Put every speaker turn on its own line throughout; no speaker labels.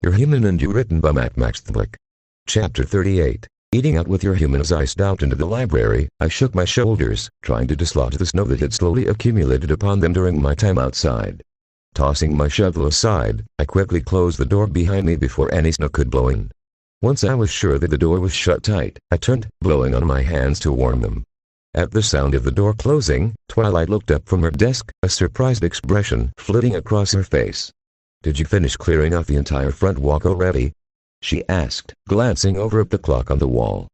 You're Human and You, written by Matt Maxthblick. Chapter 38. Eating out with your humans. I stepped into the library. I shook my shoulders, trying to dislodge the snow that had slowly accumulated upon them during my time outside. Tossing my shovel aside, I quickly closed the door behind me before any snow could blow in. Once I was sure that the door was shut tight, I turned, blowing on my hands to warm them. At the sound of the door closing, Twilight looked up from her desk, a surprised expression flitting across her face. "Did you finish clearing out the entire front walk already?" she asked, glancing over at the clock on the wall.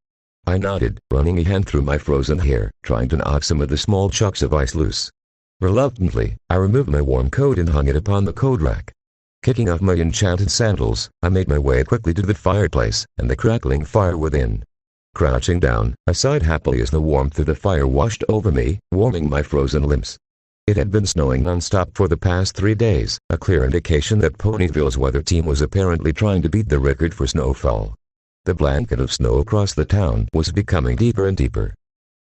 I nodded, running a hand through my frozen hair, trying to knock some of the small chunks of ice loose. Reluctantly, I removed my warm coat and hung it upon the coat rack. Kicking off my enchanted sandals, I made my way quickly to the fireplace and the crackling fire within. Crouching down, I sighed happily as the warmth of the fire washed over me, warming my frozen limbs. It had been snowing non-stop for the past 3 days, a clear indication that Ponyville's weather team was apparently trying to beat the record for snowfall. The blanket of snow across the town was becoming deeper and deeper.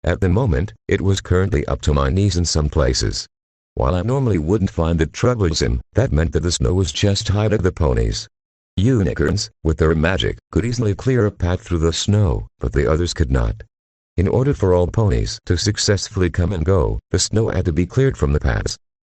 At the moment, it was currently up to my knees in some places. While I normally wouldn't find it troublesome, that meant that the snow was chest high to the ponies. Unicorns, with their magic, could easily clear a path through the snow, but the others could not. In order for all ponies to successfully come and go, the snow had to be cleared from the paths.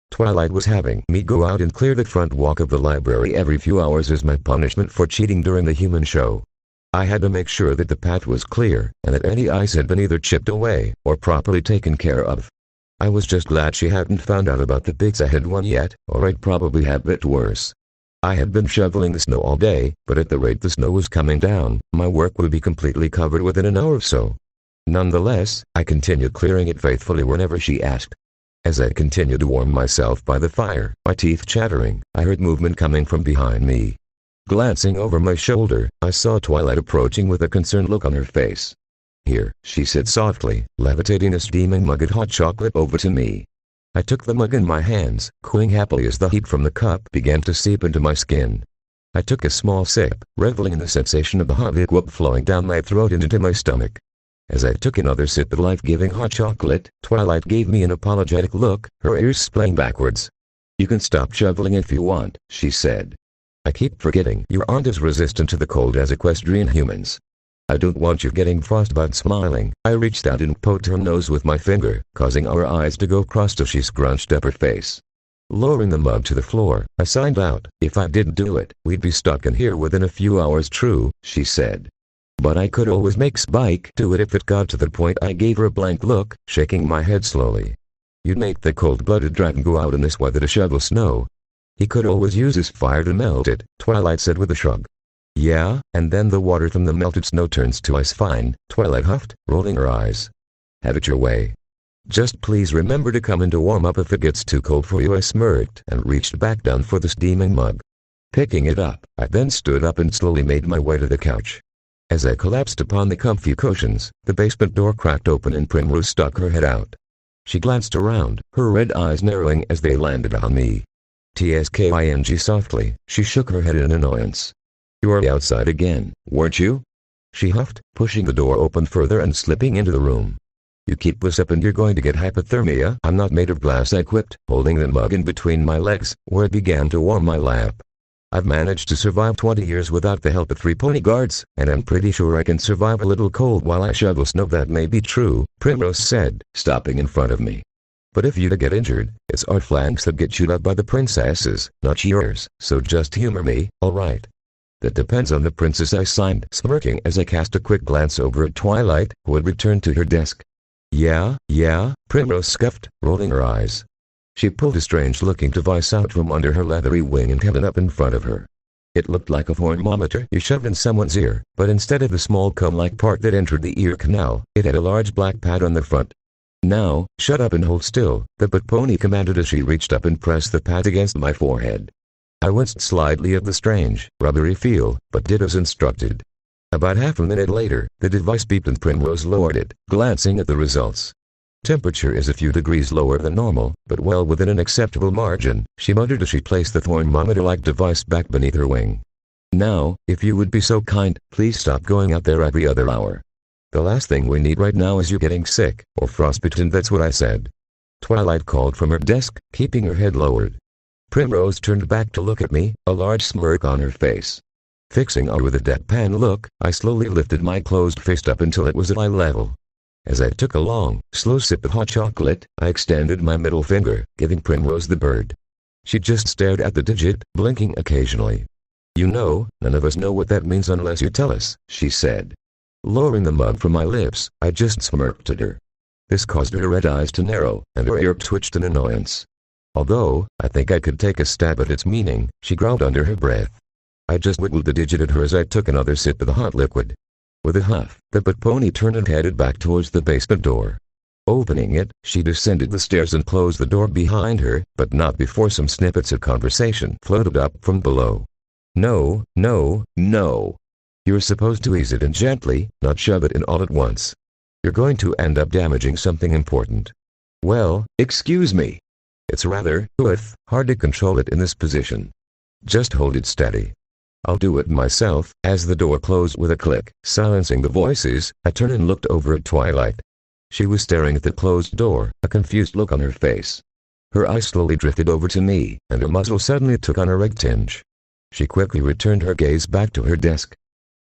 Twilight was having me go out and clear the front walk of the library every few hours as my punishment for cheating during the human show. I had to make sure that the path was clear, and that any ice had been either chipped away, or properly taken care of. I was just glad she hadn't found out about the Pizza Hut one yet, or I'd probably have it worse. I had been shoveling the snow all day, but at the rate the snow was coming down, my work would be completely covered within an hour or so. Nonetheless, I continued clearing it faithfully whenever she asked. As I continued to warm myself by the fire, my teeth chattering, I heard movement coming from behind me. Glancing over my shoulder, I saw Twilight approaching with a concerned look on her face. "Here," she said softly, levitating a steaming mug of hot chocolate over to me. I took the mug in my hands, cooing happily as the heat from the cup began to seep into my skin. I took a small sip, reveling in the sensation of the hot liquid flowing down my throat and into my stomach. As I took another sip of life-giving hot chocolate, Twilight gave me an apologetic look, her ears splaying backwards. "You can stop shoveling if you want," she said. "I keep forgetting you aren't as resistant to the cold as equestrian humans. I don't want you getting frostbite." Smiling, I reached out and poked her nose with my finger, causing our eyes to go cross as she scrunched up her face. Lowering the mug to the floor, I signed out, "If I didn't do it, we'd be stuck in here within a few hours." "True," she said. "But I could always make Spike do it if it got to the point." I gave her a blank look, shaking my head slowly. "You'd make the cold-blooded dragon go out in this weather to shovel snow." "He could always use his fire to melt it," Twilight said with a shrug. "Yeah, and then the water from the melted snow turns to ice." "Fine," Twilight huffed, rolling her eyes. "Have it your way. Just please remember to come in to warm up if it gets too cold for you." I smirked and reached back down for the steaming mug. Picking it up, I then stood up and slowly made my way to the couch. As I collapsed upon the comfy cushions, the basement door cracked open and Primrose stuck her head out. She glanced around, her red eyes narrowing as they landed on me. "Tsking," softly, she shook her head in annoyance. "You were outside again, weren't you?" she huffed, pushing the door open further and slipping into the room. "You keep this up and you're going to get hypothermia." "I'm not made of glass," I quipped, holding the mug in between my legs, where it began to warm my lap. "I've managed to survive 20 years without the help of 3 pony guards, and I'm pretty sure I can survive a little cold while I shovel snow." "That may be true," Primrose said, stopping in front of me. "But if you get injured, it's our flanks that get chewed up by the princesses, not yours, so just humor me, all right?" "That depends on the princess," I signed, smirking as I cast a quick glance over at Twilight, who had returned to her desk. Yeah, Primrose scuffed, rolling her eyes. She pulled a strange-looking device out from under her leathery wing and held it up in front of her. It looked like a thermometer you shoved in someone's ear, but instead of the small cone-like part that entered the ear canal, it had a large black pad on the front. "Now, shut up and hold still," the pet pony commanded as she reached up and pressed the pad against my forehead. I winced slightly at the strange, rubbery feel, but did as instructed. About half a minute later, the device beeped and Primrose lowered it, glancing at the results. "Temperature is a few degrees lower than normal, but well within an acceptable margin," she muttered as she placed the thermometer-like device back beneath her wing. "Now, if you would be so kind, please stop going out there every other hour. The last thing we need right now is you getting sick, or frostbitten." "That's what I said," Twilight called from her desk, keeping her head lowered. Primrose turned back to look at me, a large smirk on her face. Fixing her with a deadpan look, I slowly lifted my closed fist up until it was at eye level. As I took a long, slow sip of hot chocolate, I extended my middle finger, giving Primrose the bird. She just stared at the digit, blinking occasionally. "You know, none of us know what that means unless you tell us," she said. Lowering the mug from my lips, I just smirked at her. This caused her red eyes to narrow, and her ear twitched in annoyance. Although, I think I could take a stab at its meaning, she growled under her breath. I just wiggled the digit at her as I took another sip of the hot liquid. With a huff, the pet pony turned and headed back towards the basement door. Opening it, she descended the stairs and closed the door behind her, but not before some snippets of conversation floated up from below. "No, no, no. You're supposed to ease it in gently, not shove it in all at once. You're going to end up damaging something important." "Well, excuse me. It's rather hard to control it in this position. Just hold it steady. I'll do it myself." As the door closed with a click, silencing the voices, I turned and looked over at Twilight. She was staring at the closed door, a confused look on her face. Her eyes slowly drifted over to me, and her muzzle suddenly took on a red tinge. She quickly returned her gaze back to her desk.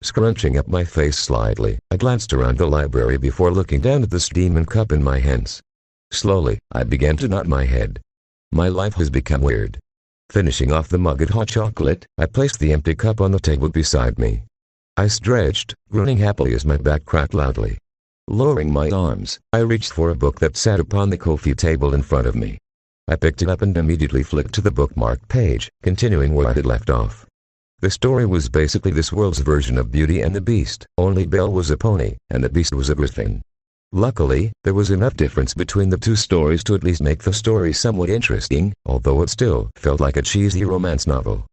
Scrunching up my face slightly, I glanced around the library before looking down at the steaming cup in my hands. Slowly, I began to nod my head. My life has become weird. Finishing off the mug of hot chocolate, I placed the empty cup on the table beside me. I stretched, groaning happily as my back cracked loudly. Lowering my arms, I reached for a book that sat upon the coffee table in front of me. I picked it up and immediately flicked to the bookmarked page, continuing where I had left off. The story was basically this world's version of Beauty and the Beast, only Belle was a pony, and the Beast was a griffin. Luckily, there was enough difference between the two stories to at least make the story somewhat interesting, although it still felt like a cheesy romance novel.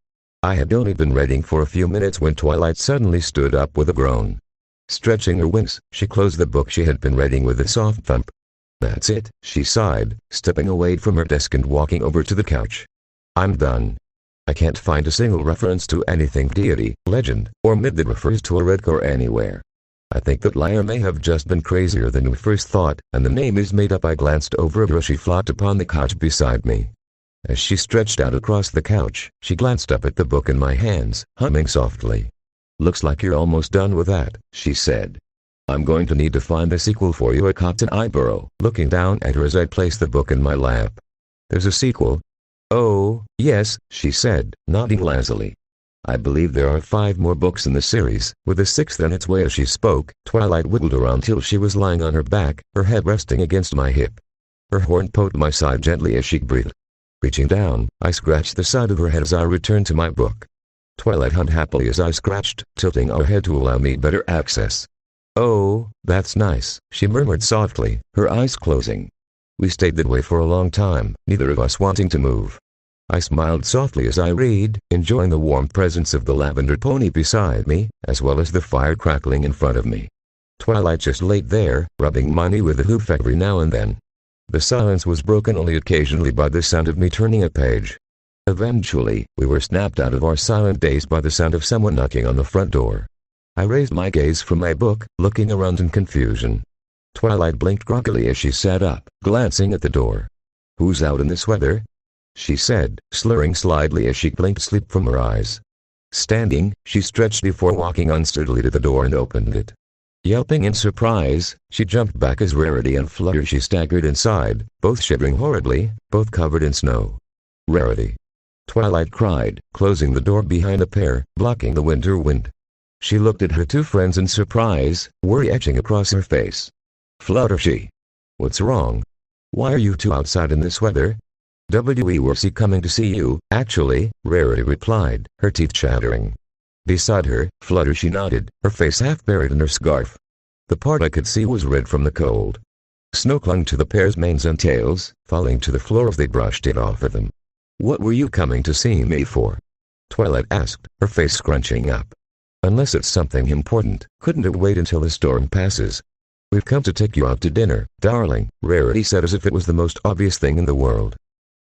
I had only been reading for a few minutes when Twilight suddenly stood up with a groan. Stretching her wings, she closed the book she had been reading with a soft thump. "That's it," she sighed, stepping away from her desk and walking over to the couch. "I'm done. I can't find a single reference to anything deity, legend, or myth that refers to a red car anywhere. I think that liar may have just been crazier than we first thought, and the name is made up." I glanced over at her as she flopped upon the couch beside me. As she stretched out across the couch, she glanced up at the book in my hands, humming softly. "Looks like you're almost done with that," she said. "I'm going to need to find the sequel for you," I cocked an eyebrow, looking down at her as I placed the book in my lap. "There's a sequel?" "Oh, yes," she said, nodding lazily. "I believe there are 5 more books in the series, with a 6th on its way." As she spoke, Twilight wiggled around till she was lying on her back, her head resting against my hip. Her horn poked my side gently as she breathed. Reaching down, I scratched the side of her head as I returned to my book. Twilight hummed happily as I scratched, tilting her head to allow me better access. "Oh, that's nice," she murmured softly, her eyes closing. We stayed that way for a long time, neither of us wanting to move. I smiled softly as I read, enjoying the warm presence of the lavender pony beside me, as well as the fire crackling in front of me. Twilight just laid there, rubbing my knee with a hoof every now and then. The silence was broken only occasionally by the sound of me turning a page. Eventually, we were snapped out of our silent daze by the sound of someone knocking on the front door. I raised my gaze from my book, looking around in confusion. Twilight blinked groggily as she sat up, glancing at the door. "Who's out in this weather?" she said, slurring slightly as she blinked sleep from her eyes. Standing, she stretched before walking unsteadily to the door and opened it. Yelping in surprise, she jumped back as Rarity and Fluttershy staggered inside, both shivering horribly, both covered in snow. "Rarity!" Twilight cried, closing the door behind the pair, blocking the winter wind. She looked at her 2 friends in surprise, worry etching across her face. "Fluttershy! What's wrong? Why are you 2 outside in this weather?" "We were coming to see you, actually," Rarity replied, her teeth chattering. Beside her, Fluttershy nodded, her face half buried in her scarf. The part I could see was red from the cold. Snow clung to the pair's manes and tails, falling to the floor as they brushed it off of them. "What were you coming to see me for?" Twilight asked, her face scrunching up. "Unless it's something important, couldn't it wait until the storm passes?" "We've come to take you out to dinner, darling," Rarity said as if it was the most obvious thing in the world.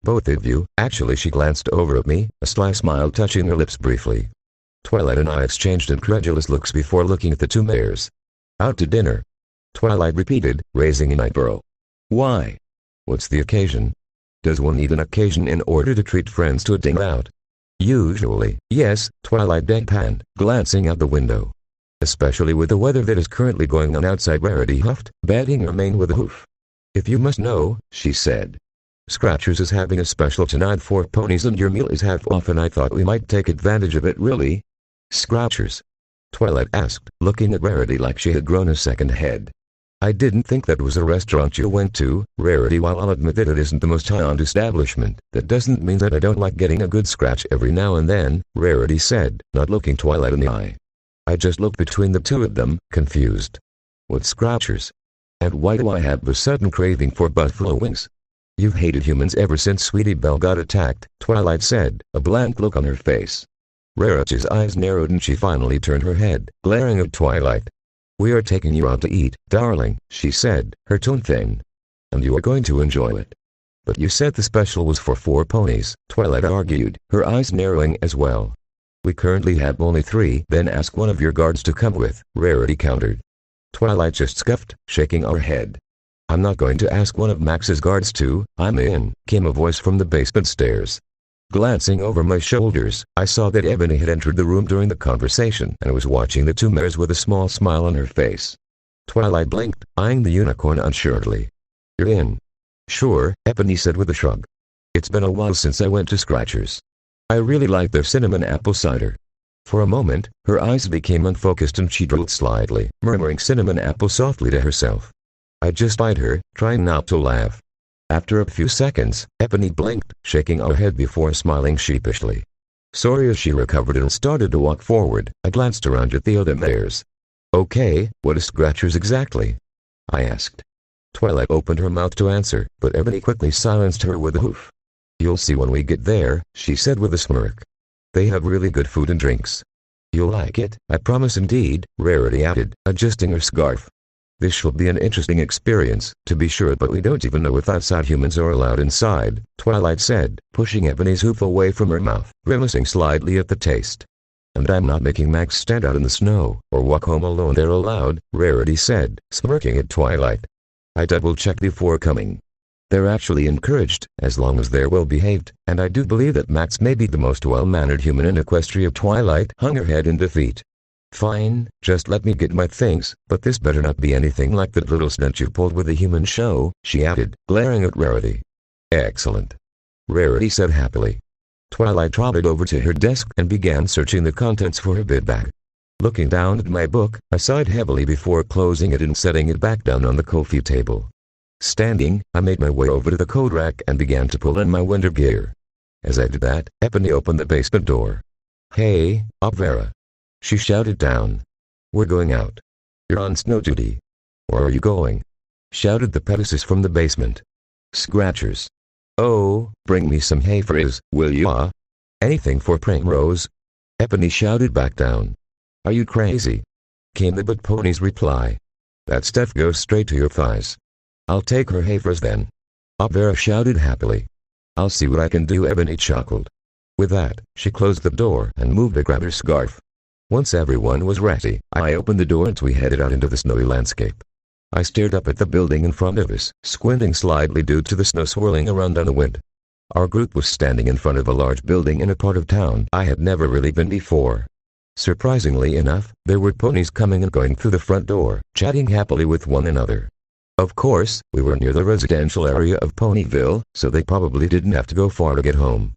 "Both of you?" Actually, she glanced over at me, a sly smile touching her lips briefly. Twilight and I exchanged incredulous looks before looking at the 2 mares. "Out to dinner?" Twilight repeated, raising an eyebrow. "Why? What's the occasion? Does one need an occasion in order to treat friends to a dinner out?" Usually, yes, Twilight deadpanned, glancing out the window. Especially with the weather that is currently going on outside, Rarity huffed, batting her mane with a hoof. If you must know, she said. Scratchers is having a special tonight for ponies and your meal is half off and I thought we might take advantage of it. Really? Scratchers? Twilight asked, looking at Rarity like she had grown a second head. I didn't think that was a restaurant you went to, Rarity. While I'll admit that it isn't the most high-end establishment, that doesn't mean that I don't like getting a good scratch every now and then, Rarity said, not looking Twilight in the eye. I just looked between the two of them, confused. What scratchers? And why do I have the sudden craving for buffalo wings? You've hated humans ever since Sweetie Belle got attacked, Twilight said, a blank look on her face. Rarity's eyes narrowed and she finally turned her head, glaring at Twilight. We are taking you out to eat, darling, she said, her tone thin. And you are going to enjoy it. But you said the special was for 4 ponies, Twilight argued, her eyes narrowing as well. We currently have only 3. Then ask one of your guards to come with, Rarity countered. Twilight just scoffed, shaking her head. I'm not going to ask one of Max's guards to. I'm in, came a voice from the basement stairs. Glancing over my shoulders, I saw that Ebony had entered the room during the conversation and was watching the 2 mares with a small smile on her face. Twilight blinked, eyeing the unicorn unsuredly. You're in. Sure, Ebony said with a shrug. It's been a while since I went to Scratchers. I really like their cinnamon apple cider. For a moment, her eyes became unfocused and she drooled slightly, murmuring cinnamon apple softly to herself. I just eyed her, trying not to laugh. After a few seconds, Ebony blinked, shaking her head before smiling sheepishly. Sorry. As she recovered and started to walk forward, I glanced around at the other mares. Okay, what is Scratchers exactly? I asked. Twilight opened her mouth to answer, but Ebony quickly silenced her with a hoof. You'll see when we get there, she said with a smirk. They have really good food and drinks. You'll like it, I promise. Indeed, Rarity added, adjusting her scarf. This shall be an interesting experience, to be sure, but we don't even know if outside humans are allowed inside, Twilight said, pushing Ebony's hoof away from her mouth, grimacing slightly at the taste. And I'm not making Max stand out in the snow, or walk home alone. They're allowed, Rarity said, smirking at Twilight. I double-checked before coming. They're actually encouraged, as long as they're well-behaved, and I do believe that Max may be the most well-mannered human in Equestria. Twilight hung her head in defeat. Fine, just let me get my things, but this better not be anything like that little stunt you pulled with the human show, she added, glaring at Rarity. Excellent, Rarity said happily. Twilight trotted over to her desk and began searching the contents for her bid bag. Looking down at my book, I sighed heavily before closing it and setting it back down on the coffee table. Standing, I made my way over to the coat rack and began to pull in my winter gear. As I did that, Ebony opened the basement door. Hey, Vera, she shouted down. We're going out. You're on snow duty. Where are you going? Shouted the Pegasus from the basement. Scratchers. Oh, bring me some hay frizz, will ya? Anything for Primrose. Ebony shouted back down. Are you crazy? Came the but pony's reply. That stuff goes straight to your thighs. I'll take her hay frizz then. Vera shouted happily. I'll see what I can do, Ebony chuckled. With that, she closed the door and moved to grab her scarf. Once everyone was ready, I opened the door and we headed out into the snowy landscape. I stared up at the building in front of us, squinting slightly due to the snow swirling around on the wind. Our group was standing in front of a large building in a part of town I had never really been before. Surprisingly enough, there were ponies coming and going through the front door, chatting happily with one another. Of course, we were near the residential area of Ponyville, so they probably didn't have to go far to get home.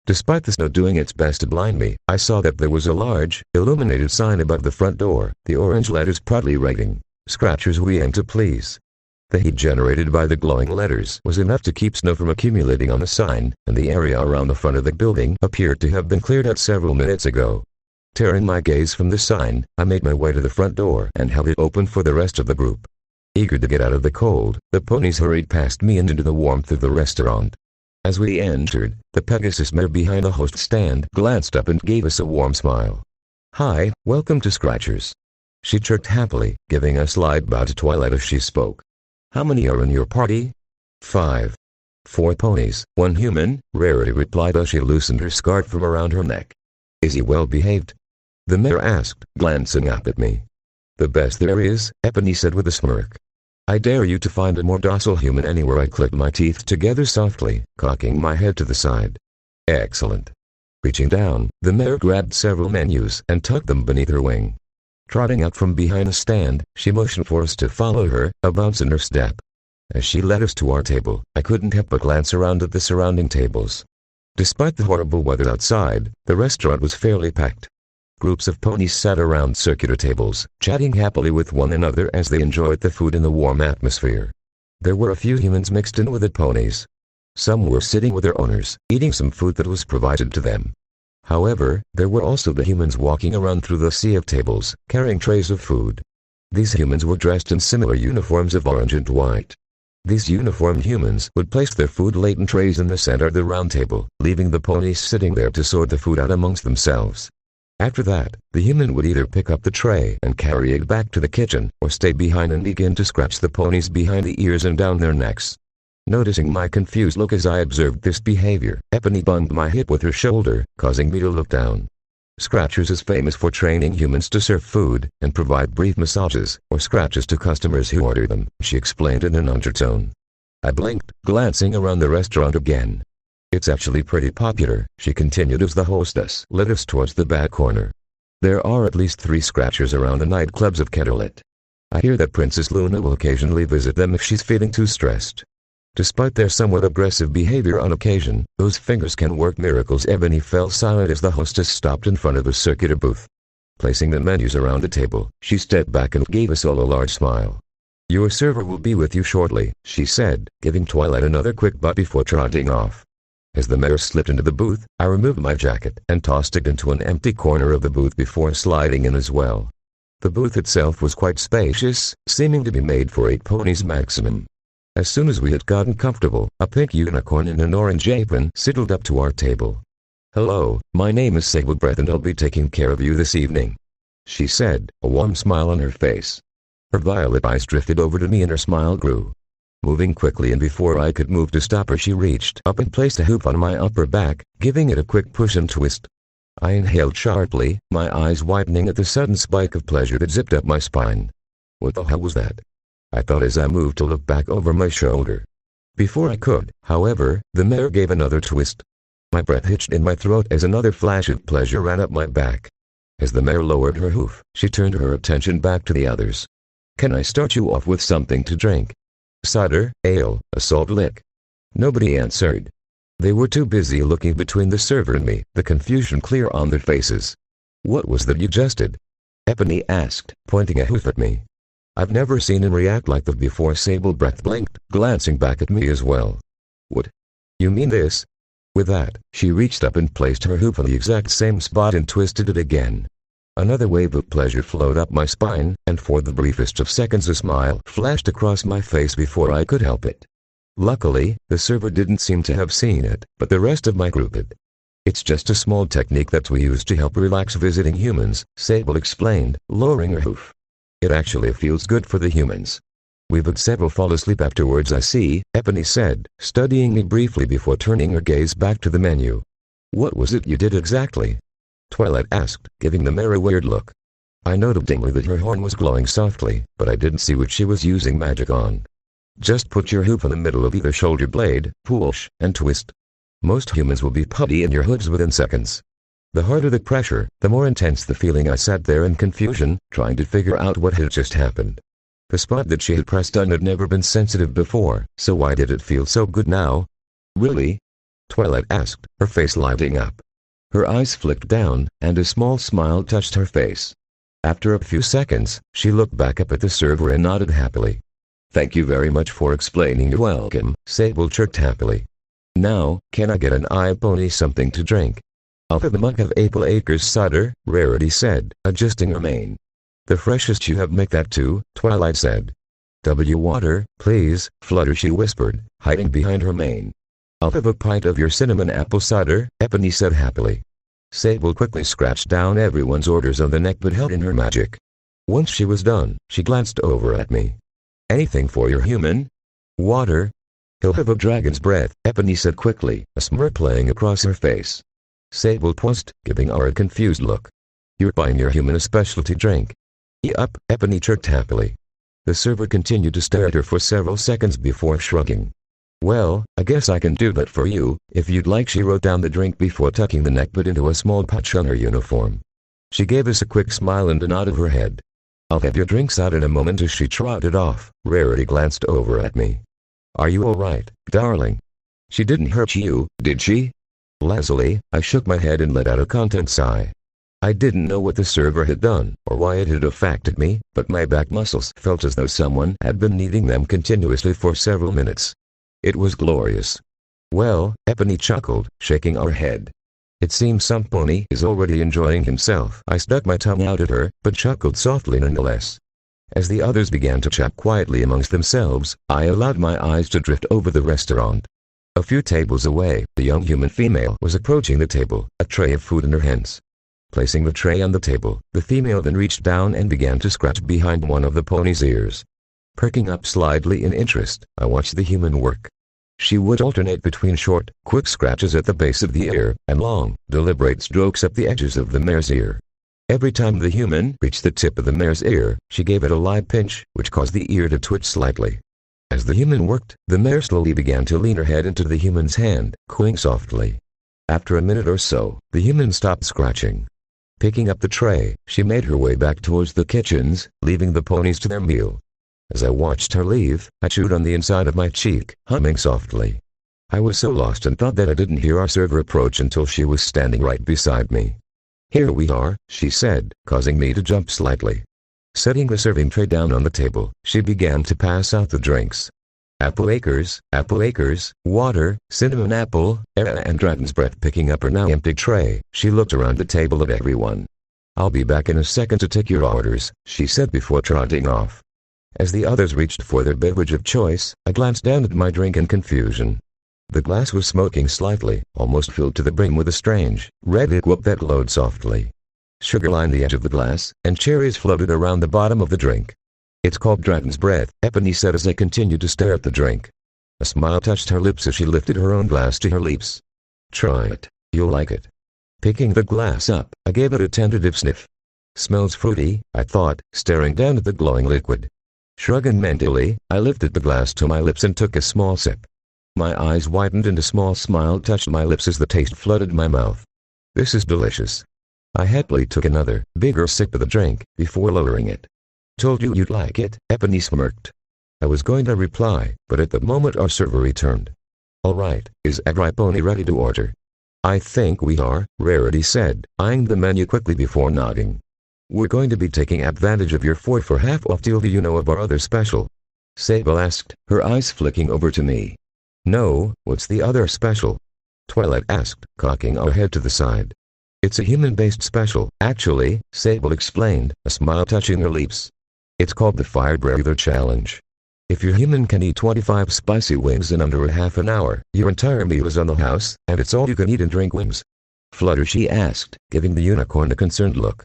Despite the snow doing its best to blind me, I saw that there was a large, illuminated sign above the front door, the orange letters proudly writing, Scratchers we aim to please. The heat generated by the glowing letters was enough to keep snow from accumulating on the sign, and the area around the front of the building appeared to have been cleared out several minutes ago. Tearing my gaze from the sign, I made my way to the front door and held it open for the rest of the group. Eager to get out of the cold, the ponies hurried past me and into the warmth of the restaurant. As we entered, the Pegasus mare behind the host stand glanced up and gave us a warm smile. Hi, welcome to Scratchers. She chirped happily, giving a slight bow to Twilight as she spoke. How many are in your party? 5. 4 ponies, 1 human, Rarity replied as she loosened her scarf from around her neck. Is he well behaved? The mare asked, glancing up at me. The best there is, Ebony said with a smirk. I dare you to find a more docile human anywhere. I clicked my teeth together softly, cocking my head to the side. Excellent. Reaching down, the mayor grabbed several menus and tucked them beneath her wing. Trotting out from behind a stand, she motioned for us to follow her, a bounce in her step. As she led us to our table, I couldn't help but glance around at the surrounding tables. Despite the horrible weather outside, the restaurant was fairly packed. Groups of ponies sat around circular tables, chatting happily with one another as they enjoyed the food in the warm atmosphere. There were a few humans mixed in with the ponies. Some were sitting with their owners, eating some food that was provided to them. However, there were also the humans walking around through the sea of tables, carrying trays of food. These humans were dressed in similar uniforms of orange and white. These uniformed humans would place their food-laden trays in the center of the round table, leaving the ponies sitting there to sort the food out amongst themselves. After that, the human would either pick up the tray and carry it back to the kitchen, or stay behind and begin to scratch the ponies behind the ears and down their necks. Noticing my confused look as I observed this behavior, Epony bumped my hip with her shoulder, causing me to look down. Scratchers is famous for training humans to serve food and provide brief massages or scratches to customers who order them, she explained in an undertone. I blinked, glancing around the restaurant again. It's actually pretty popular, she continued as the hostess led us towards the back corner. There are at least 3 scratchers around the nightclubs of Keterlet. I hear that Princess Luna will occasionally visit them if she's feeling too stressed. Despite their somewhat aggressive behavior on occasion, those fingers can work miracles. Ebony fell silent as the hostess stopped in front of the circular booth. Placing the menus around the table, she stepped back and gave us all a large smile. Your server will be with you shortly, she said, giving Twilight another quick butt before trotting off. As the mayor slipped into the booth, I removed my jacket and tossed it into an empty corner of the booth before sliding in as well. The booth itself was quite spacious, seeming to be made for 8 ponies maximum. As soon as we had gotten comfortable, a pink unicorn in an orange apron sidled up to our table. Hello, my name is Sablebreath and I'll be taking care of you this evening, she said, a warm smile on her face. Her violet eyes drifted over to me and her smile grew. Moving quickly and before I could move to stop her, she reached up and placed a hoop on my upper back, giving it a quick push and twist. I inhaled sharply, my eyes widening at the sudden spike of pleasure that zipped up my spine. What the hell was that? I thought as I moved to look back over my shoulder. Before I could, however, the mare gave another twist. My breath hitched in my throat as another flash of pleasure ran up my back. As the mare lowered her hoof, she turned her attention back to the others. Can I start you off with something to drink? Cider, ale, a salt lick? Nobody answered. They were too busy looking between the server and me, the confusion clear on their faces. What was that you just did? Epony asked, pointing a hoof at me. I've never seen him react like that before. Sablebreath blinked, glancing back at me as well. What? You mean this? With that, she reached up and placed her hoof on the exact same spot and twisted it again. Another wave of pleasure flowed up my spine, and for the briefest of seconds a smile flashed across my face before I could help it. Luckily, the server didn't seem to have seen it, but the rest of my group did. It's just a small technique that we use to help relax visiting humans, Sable explained, lowering her hoof. It actually feels good for the humans. We've had several fall asleep afterwards, I see, Epony said, studying me briefly before turning her gaze back to the menu. What was it you did exactly? Twilight asked, giving the mare a weird look. I noted dimly that her horn was glowing softly, but I didn't see what she was using magic on. Just put your hoof in the middle of either shoulder blade, push, and twist. Most humans will be putty in your hooves within seconds. The harder the pressure, the more intense the feeling. I sat there in confusion, trying to figure out what had just happened. The spot that she had pressed on had never been sensitive before, so why did it feel so good now? Really? Twilight asked, her face lighting up. Her eyes flicked down, and a small smile touched her face. After a few seconds, she looked back up at the server and nodded happily. Thank you very much for explaining. You're welcome, Sable chirped happily. Now, can I get an iPony something to drink? I'll have a mug of Apple Acres cider, Rarity said, adjusting her mane. The freshest you have, make that too, Twilight said. Water, please, Fluttershy whispered, hiding behind her mane. I'll have a pint of your cinnamon apple cider, Epony said happily. Sable quickly scratched down everyone's orders on the neck but held in her magic. Once she was done, she glanced over at me. Anything for your human? Water? He'll have a dragon's breath, Epony said quickly, a smirk playing across her face. Sable paused, giving our a confused look. You're buying your human a specialty drink? Yup, Epony chirped happily. The server continued to stare at her for several seconds before shrugging. Well, I guess I can do that for you, if you'd like. She wrote down the drink before tucking the neckband into a small pouch on her uniform. She gave us a quick smile and a nod of her head. I'll have your drinks out in a moment. As she trotted off, Rarity glanced over at me. Are you alright, darling? She didn't hurt you, did she? Lazily, I shook my head and let out a content sigh. I didn't know what the server had done, or why it had affected me, but my back muscles felt as though someone had been kneading them continuously for several minutes. It was glorious. Well, Eponine chuckled, shaking her head. It seems some pony is already enjoying himself. I stuck my tongue out at her, but chuckled softly nonetheless. As the others began to chat quietly amongst themselves, I allowed my eyes to drift over the restaurant. A few tables away, the young human female was approaching the table, a tray of food in her hands. Placing the tray on the table, the female then reached down and began to scratch behind one of the pony's ears. Perking up slightly in interest, I watched the human work. She would alternate between short, quick scratches at the base of the ear, and long, deliberate strokes up the edges of the mare's ear. Every time the human reached the tip of the mare's ear, she gave it a light pinch, which caused the ear to twitch slightly. As the human worked, the mare slowly began to lean her head into the human's hand, cooing softly. After a minute or so, the human stopped scratching. Picking up the tray, she made her way back towards the kitchens, leaving the ponies to their meal. As I watched her leave, I chewed on the inside of my cheek, humming softly. I was so lost and thought that I didn't hear our server approach until she was standing right beside me. Here we are, she said, causing me to jump slightly. Setting the serving tray down on the table, she began to pass out the drinks. Apple Acres, water, cinnamon apple, and dragon's breath. Picking up her now empty tray, she looked around the table at everyone. I'll be back in a second to take your orders, she said before trotting off. As the others reached for their beverage of choice, I glanced down at my drink in confusion. The glass was smoking slightly, almost filled to the brim with a strange, red liquid that glowed softly. Sugar lined the edge of the glass, and cherries floated around the bottom of the drink. It's called Dragon's Breath, Eponine said as I continued to stare at the drink. A smile touched her lips as she lifted her own glass to her lips. Try it. You'll like it. Picking the glass up, I gave it a tentative sniff. Smells fruity, I thought, staring down at the glowing liquid. Shrugging mentally, I lifted the glass to my lips and took a small sip. My eyes widened and a small smile touched my lips as the taste flooded my mouth. This is delicious. I happily took another, bigger sip of the drink, before lowering it. Told you you'd like it, Eponine smirked. I was going to reply, but at the moment our server returned. Alright, is every pony ready to order? I think we are, Rarity said, eyeing the menu quickly before nodding. We're going to be taking advantage of your 4 for half off deal. Do you know of our other special? Sable asked, her eyes flicking over to me. No, what's the other special? Twilight asked, cocking her head to the side. It's a human-based special, actually, Sable explained, a smile touching her lips. It's called the Fire Breather Challenge. If your human can eat 25 spicy wings in under a half an hour, your entire meal is on the house, and it's all you can eat and drink wings. Fluttershy asked, giving the unicorn a concerned look.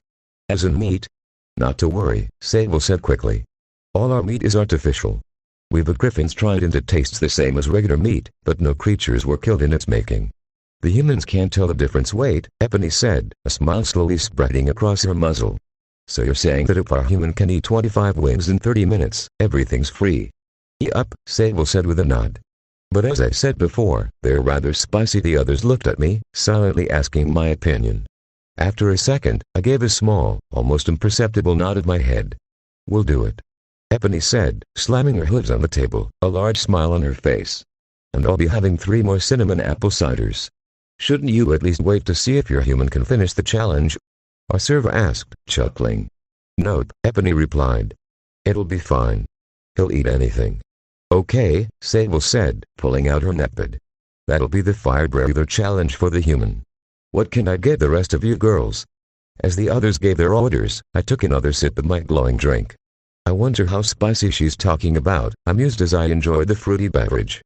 As in meat? Not to worry, Sable said quickly. All our meat is artificial. We've had griffins tried and it tastes the same as regular meat, but no creatures were killed in its making. The humans can't tell the difference. Wait, Eponine said, a smile slowly spreading across her muzzle. So you're saying that if our human can eat 25 wings in 30 minutes, everything's free? Yup, Sable said with a nod. But as I said before, they're rather spicy. The others looked at me, silently asking my opinion. After a second, I gave a small, almost imperceptible nod of my head. We'll do it. Eponine said, slamming her hooves on the table, a large smile on her face. And I'll be having 3 more cinnamon apple ciders. Shouldn't you at least wait to see if your human can finish the challenge? Our server asked, chuckling. Nope, Eponine replied. It'll be fine. He'll eat anything. Okay, Sable said, pulling out her neckband. That'll be the Fire Breather Challenge for the human. What can I get the rest of you girls? As the others gave their orders, I took another sip of my glowing drink. I wonder how spicy she's talking about, I mused as I enjoyed the fruity beverage.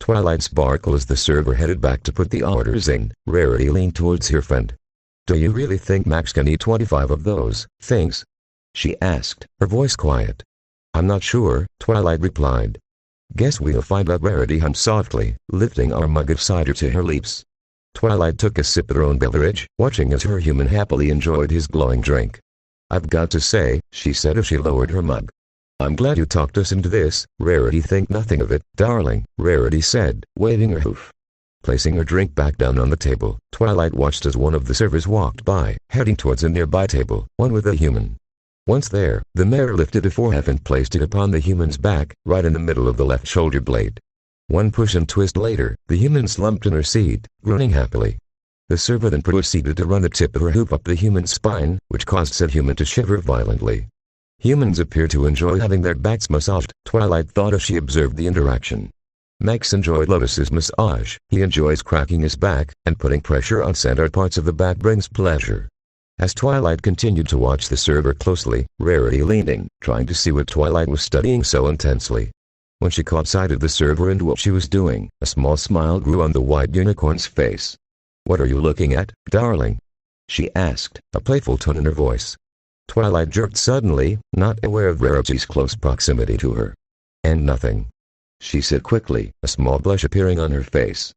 Twilight sparkled as the server headed back to put the orders in. Rarity leaned towards her friend. Do you really think Max can eat 25 of those things? She asked, her voice quiet. I'm not sure, Twilight replied. Guess we'll find out. Rarity hummed softly, lifting our mug of cider to her lips. Twilight took a sip of her own beverage, watching as her human happily enjoyed his glowing drink. I've got to say, she said as she lowered her mug. I'm glad you talked us into this, Rarity. Think nothing of it, darling, Rarity said, waving her hoof. Placing her drink back down on the table, Twilight watched as one of the servers walked by, heading towards a nearby table, one with a human. Once there, the mayor lifted a forearm and placed it upon the human's back, right in the middle of the left shoulder blade. One push and twist later, the human slumped in her seat, groaning happily. The server then proceeded to run the tip of her hoop up the human's spine, which caused said human to shiver violently. Humans appear to enjoy having their backs massaged, Twilight thought as she observed the interaction. Max enjoyed Lotus's massage. He enjoys cracking his back, and putting pressure on center parts of the back brings pleasure. As Twilight continued to watch the server closely, Rarity leaned in, trying to see what Twilight was studying so intensely. When she caught sight of the server and what she was doing, a small smile grew on the white unicorn's face. "What are you looking at, darling?" she asked, a playful tone in her voice. Twilight jerked suddenly, not aware of Rarity's close proximity to her. "And nothing," she said quickly, a small blush appearing on her face.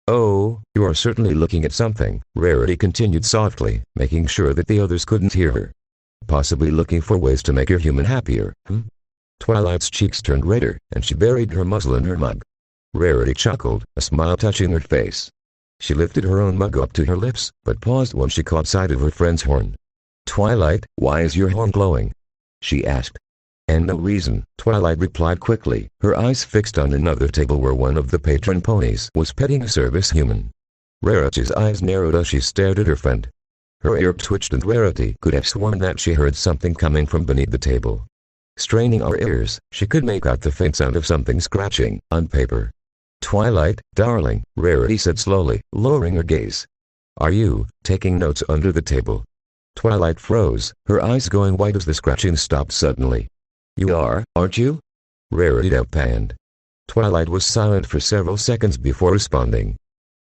"Oh, you are certainly looking at something," Rarity continued softly, making sure that the others couldn't hear her. "Possibly looking for ways to make your human happier, Twilight's cheeks turned redder, and she buried her muzzle in her mug. Rarity chuckled, a smile touching her face. She lifted her own mug up to her lips, but paused when she caught sight of her friend's horn. "Twilight, why is your horn glowing?" she asked. "And no reason," Twilight replied quickly, her eyes fixed on another table where one of the patron ponies was petting a service human. Rarity's eyes narrowed as she stared at her friend. Her ear twitched and Rarity could have sworn that she heard something coming from beneath the table. Straining her ears, she could make out the faint sound of something scratching on paper. "Twilight, darling," Rarity said slowly, lowering her gaze. "Are you taking notes under the table?" Twilight froze, her eyes going white as the scratching stopped suddenly. "You are, aren't you?" Rarity deadpanned. Twilight was silent for several seconds before responding.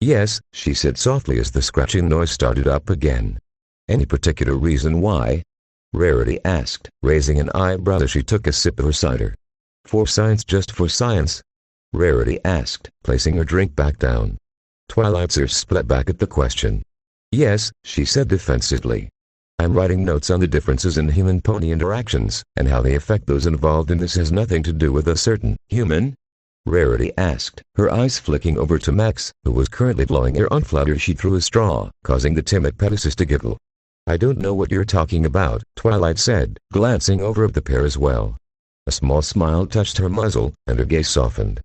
"Yes," she said softly as the scratching noise started up again. "Any particular reason why?" Rarity asked, raising an eyebrow as she took a sip of her cider. "For science, just for science?" Rarity asked, placing her drink back down. Twilight's ears split back at the question. "Yes," she said defensively. "I'm writing notes on the differences in human-pony interactions, and how they affect those involved, and this has nothing to do with a certain human?" Rarity asked, her eyes flicking over to Max, who was currently blowing air on Fluttershy through a straw, causing the timid Pegasus to giggle. "I don't know what you're talking about," Twilight said, glancing over at the pair as well. A small smile touched her muzzle, and her gaze softened.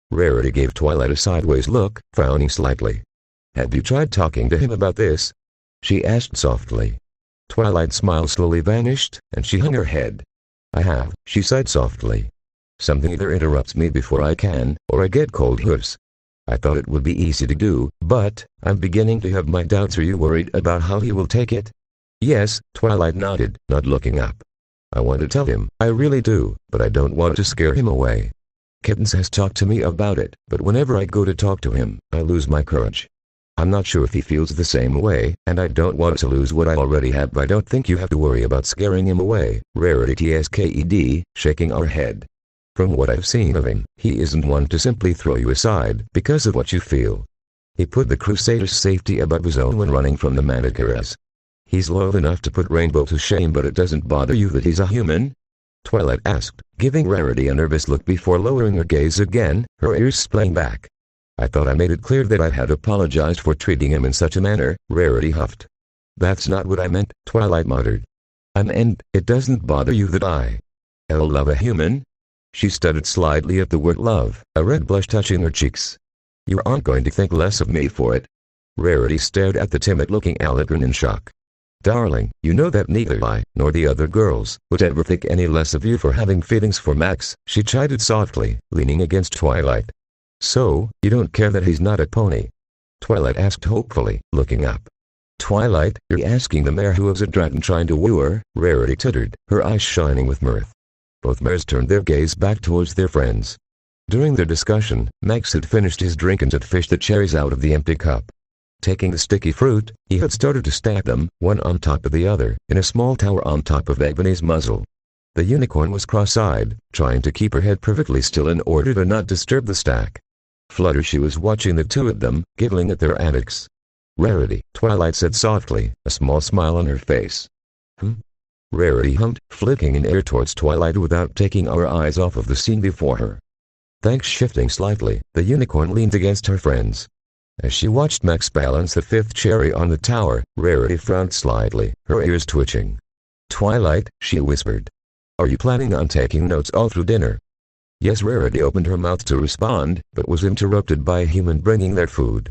Rarity gave Twilight a sideways look, frowning slightly. "Have you tried talking to him about this?" she asked softly. Twilight's smile slowly vanished, and she hung her head. "I have," she sighed softly. "Something either interrupts me before I can, or I get cold hoofs. I thought it would be easy to do, but I'm beginning to have my doubts. Are you worried about how he will take it?" "Yes," Twilight nodded, not looking up. "I want to tell him, I really do, but I don't want to scare him away. Kittens has talked to me about it, but whenever I go to talk to him, I lose my courage. I'm not sure if he feels the same way, and I don't want to lose what I already have. But I don't think you have to worry about scaring him away." Rarity sked, shaking her head. "From what I've seen of him, he isn't one to simply throw you aside because of what you feel. He put the Crusader's safety above his own when running from the Manicaras. He's loyal enough to put Rainbow to shame, but it doesn't bother you that he's a human?" Twilight asked, giving Rarity a nervous look before lowering her gaze again, her ears splaying back. "I thought I made it clear that I had apologized for treating him in such a manner," Rarity huffed. "That's not what I meant," Twilight muttered. "I meant, it doesn't bother you that I'll love a human?" She stuttered slightly at the word love, a red blush touching her cheeks. "You aren't going to think less of me for it?" Rarity stared at the timid-looking Alicorn in shock. "Darling, you know that neither I, nor the other girls, would ever think any less of you for having feelings for Max," she chided softly, leaning against Twilight. "So, you don't care that he's not a pony?" Twilight asked hopefully, looking up. "Twilight, you're asking the mare who is a dragon trying to woo her?" Rarity tittered, her eyes shining with mirth. Both mares turned their gaze back towards their friends. During their discussion, Max had finished his drink and had fished the cherries out of the empty cup. Taking the sticky fruit, he had started to stack them, one on top of the other, in a small tower on top of Ebony's muzzle. The unicorn was cross-eyed, trying to keep her head perfectly still in order to not disturb the stack. Fluttershy was watching the two of them, giggling at their antics. "Rarity," Twilight said softly, a small smile on her face. Rarity hummed, flicking in air towards Twilight without taking our eyes off of the scene before her. Thanks. Shifting slightly, the unicorn leaned against her friends. As she watched Max balance the fifth cherry on the tower, Rarity frowned slightly, her ears twitching. Twilight, she whispered. Are you planning on taking notes all through dinner? Yes. Rarity opened her mouth to respond, but was interrupted by a human bringing their food.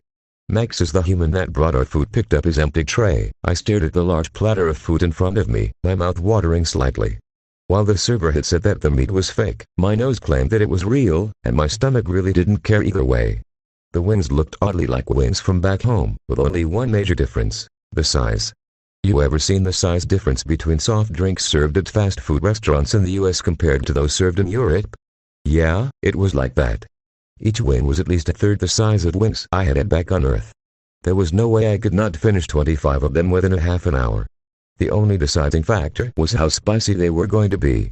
Max, as the human that brought our food, picked up his empty tray. I stared at the large platter of food in front of me, my mouth watering slightly. While the server had said that the meat was fake, my nose claimed that it was real, and my stomach really didn't care either way. The wings looked oddly like wings from back home, with only one major difference: the size. You ever seen the size difference between soft drinks served at fast food restaurants in the US compared to those served in Europe? Yeah, it was like that. Each wing was at least a third the size of wings I had back on Earth. There was no way I could not finish 25 of them within a half an hour. The only deciding factor was how spicy they were going to be.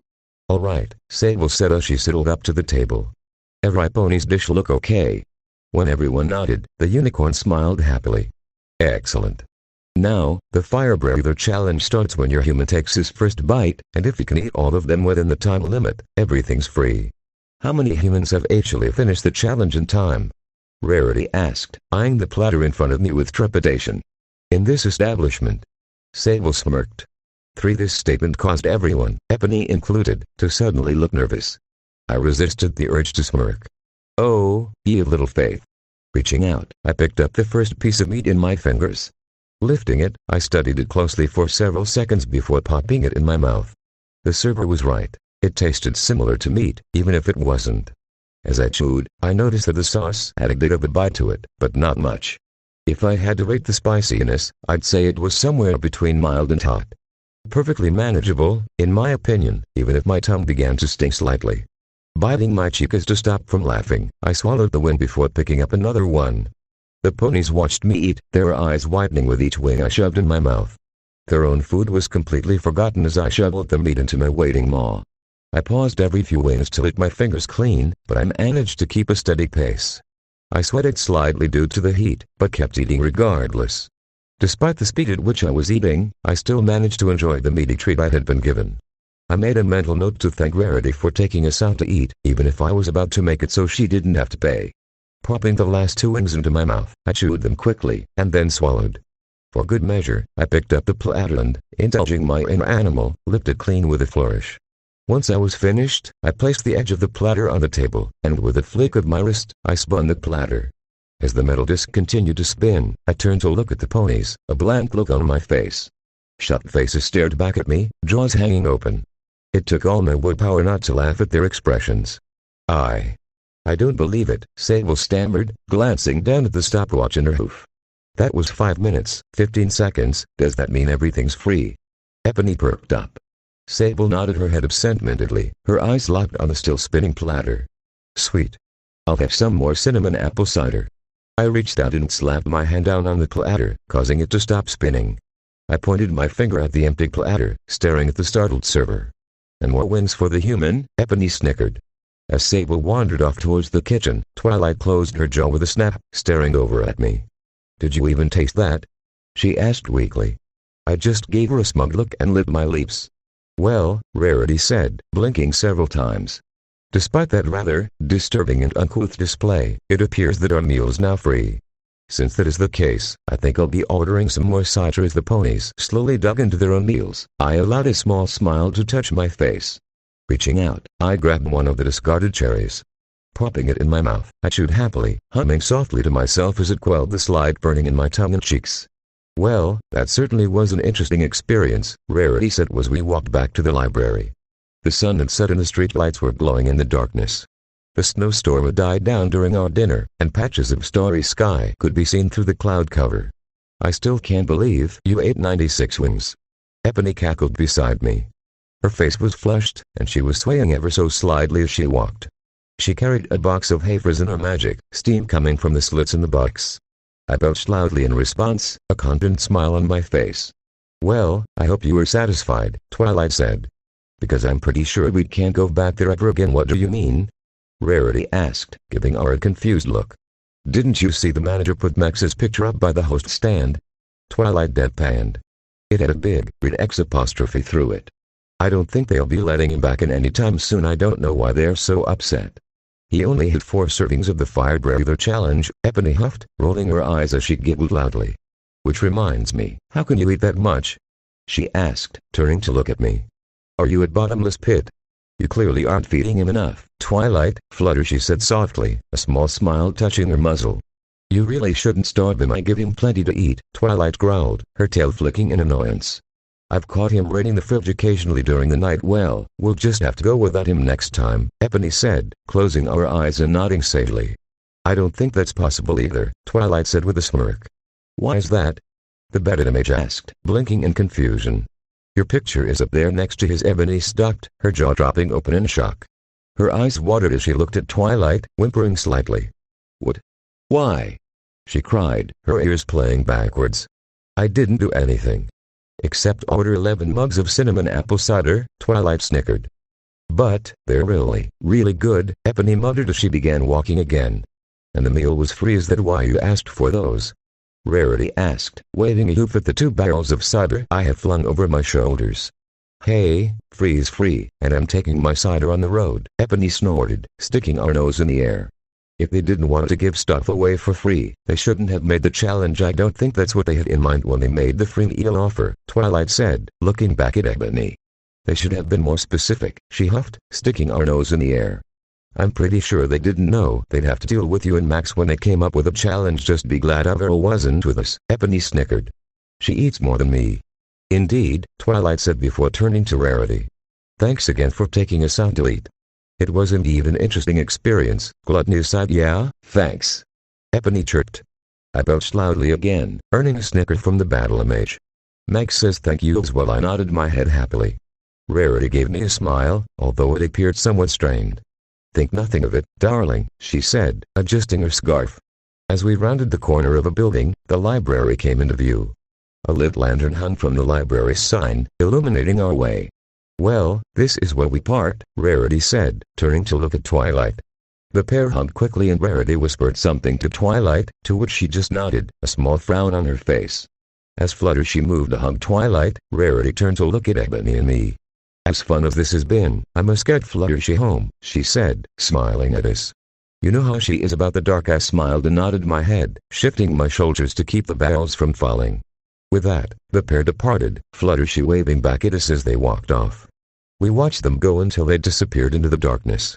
All right, Sable said as she sidled up to the table. Every pony's dish look okay? When everyone nodded, the unicorn smiled happily. Excellent. Now, the fire breather challenge starts when your human takes his first bite, and if you can eat all of them within the time limit, everything's free. How many humans have actually finished the challenge in time? Rarity asked, eyeing the platter in front of me with trepidation. In this establishment? Sable smirked. 3. This statement caused everyone, Epony included, to suddenly look nervous. I resisted the urge to smirk. Oh, ye of little faith. Reaching out, I picked up the first piece of meat in my fingers. Lifting it, I studied it closely for several seconds before popping it in my mouth. The server was right. It tasted similar to meat, even if it wasn't. As I chewed, I noticed that the sauce had a bit of a bite to it, but not much. If I had to rate the spiciness, I'd say it was somewhere between mild and hot. Perfectly manageable, in my opinion, even if my tongue began to sting slightly. Biting my cheek as to stop from laughing, I swallowed the wing before picking up another one. The ponies watched me eat, their eyes widening with each wing I shoved in my mouth. Their own food was completely forgotten as I shoveled the meat into my waiting maw. I paused every few wings to lick my fingers clean, but I managed to keep a steady pace. I sweated slightly due to the heat, but kept eating regardless. Despite the speed at which I was eating, I still managed to enjoy the meaty treat I had been given. I made a mental note to thank Rarity for taking us out to eat, even if I was about to make it so she didn't have to pay. Popping the last 2 wings into my mouth, I chewed them quickly, and then swallowed. For good measure, I picked up the platter and, indulging my inner animal, licked it clean with a flourish. Once I was finished, I placed the edge of the platter on the table, and with a flick of my wrist, I spun the platter. As the metal disc continued to spin, I turned to look at the ponies, a blank look on my face. Shut faces stared back at me, jaws hanging open. It took all my willpower not to laugh at their expressions. I don't believe it, Sable stammered, glancing down at the stopwatch in her hoof. That was 5 minutes, 15 seconds, does that mean everything's free? Epony perked up. Sable nodded her head absentmindedly, her eyes locked on the still spinning platter. Sweet. I'll have some more cinnamon apple cider. I reached out and slapped my hand down on the platter, causing it to stop spinning. I pointed my finger at the empty platter, staring at the startled server. And more wings for the human, Epony snickered. As Sable wandered off towards the kitchen, Twilight closed her jaw with a snap, staring over at me. Did you even taste that? She asked weakly. I just gave her a smug look and licked my lips. Well, Rarity said, blinking several times. Despite that rather disturbing and uncouth display, it appears that our meal's now free. Since that is the case, I think I'll be ordering some more cider. As the ponies slowly dug into their own meals, I allowed a small smile to touch my face. Reaching out, I grabbed one of the discarded cherries. Popping it in my mouth, I chewed happily, humming softly to myself as it quelled the slight burning in my tongue and cheeks. Well, that certainly was an interesting experience, Rarity said as we walked back to the library. The sun had set and the street lights were glowing in the darkness. The snowstorm had died down during our dinner, and patches of starry sky could be seen through the cloud cover. I still can't believe you ate 96 wings. Epony cackled beside me. Her face was flushed, and she was swaying ever so slightly as she walked. She carried a box of Hafers in her magic, steam coming from the slits in the box. I belched loudly in response, a confident smile on my face. Well, I hope you were satisfied, Twilight said. Because I'm pretty sure we can't go back there ever again. What do you mean? Rarity asked, giving her a confused look. Didn't you see the manager put Max's picture up by the host stand? Twilight deadpanned. It had a big, red X apostrophe through it. I don't think they'll be letting him back in anytime soon. I don't know why they're so upset. He only had 4 servings of the fire breather challenge, Ebony huffed, rolling her eyes as she giggled loudly. Which reminds me, how can you eat that much? She asked, turning to look at me. Are you at bottomless pit? You clearly aren't feeding him enough, Twilight, Flutter, she said softly, a small smile touching her muzzle. You really shouldn't starve him. I give him plenty to eat, Twilight growled, her tail flicking in annoyance. I've caught him raiding the fridge occasionally during the night. Well, we'll just have to go without him next time, Ebony said, closing her eyes and nodding sagely. I don't think that's possible either, Twilight said with a smirk. Why is that? The bedded image asked, blinking in confusion. Your picture is up there next to his, Ebony stuck, her jaw dropping open in shock. Her eyes watered as she looked at Twilight, whimpering slightly. What? Why? She cried, her ears playing backwards. I didn't do anything. Except order 11 mugs of cinnamon apple cider, Twilight snickered. But, they're really, really good, Ebony muttered as she began walking again. And the meal was free. Is that why you asked for those? Rarity asked, waving a hoof at the 2 barrels of cider I had flung over my shoulders. Hey, free is free, and I'm taking my cider on the road, Ebony snorted, sticking her nose in the air. If they didn't want to give stuff away for free, they shouldn't have made the challenge. I don't think that's what they had in mind when they made the free meal offer, Twilight said, looking back at Ebony. They should have been more specific, she huffed, sticking her nose in the air. I'm pretty sure they didn't know they'd have to deal with you and Max when they came up with a challenge. Just be glad Averil wasn't with us, Ebony snickered. She eats more than me. Indeed, Twilight said before turning to Rarity. Thanks again for taking us out to eat. It was indeed an interesting experience, Gluttony sighed. Yeah, thanks. Ebony chirped. I belched loudly again, earning a snicker from the battle image. Max says thank you as well. I nodded my head happily. Rarity gave me a smile, although it appeared somewhat strained. Think nothing of it, darling, she said, adjusting her scarf. As we rounded the corner of a building, the library came into view. A lit lantern hung from the library sign, illuminating our way. Well, this is where we part, Rarity said, turning to look at Twilight. The pair hugged quickly and Rarity whispered something to Twilight, to which she just nodded, a small frown on her face. As Fluttershy moved to hug Twilight, Rarity turned to look at Ebony and me. As fun as this has been, I must get Fluttershy home, she said, smiling at us. You know how she is about the dark. I smiled and nodded my head, shifting my shoulders to keep the barrels from falling. With that, the pair departed, Fluttershy waving back at us as they walked off. We watched them go until they disappeared into the darkness.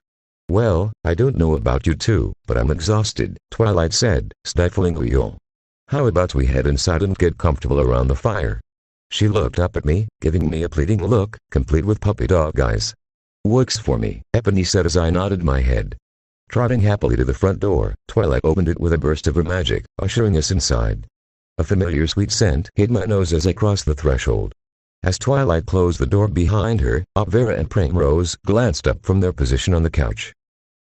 Well, I don't know about you two, but I'm exhausted, Twilight said, stifling a yawn. How about we head inside and get comfortable around the fire? She looked up at me, giving me a pleading look, complete with puppy dog eyes. Works for me, Ebony said as I nodded my head. Trotting happily to the front door, Twilight opened it with a burst of her magic, ushering us inside. A familiar sweet scent hit my nose as I crossed the threshold. As Twilight closed the door behind her, Opvera and Primrose glanced up from their position on the couch.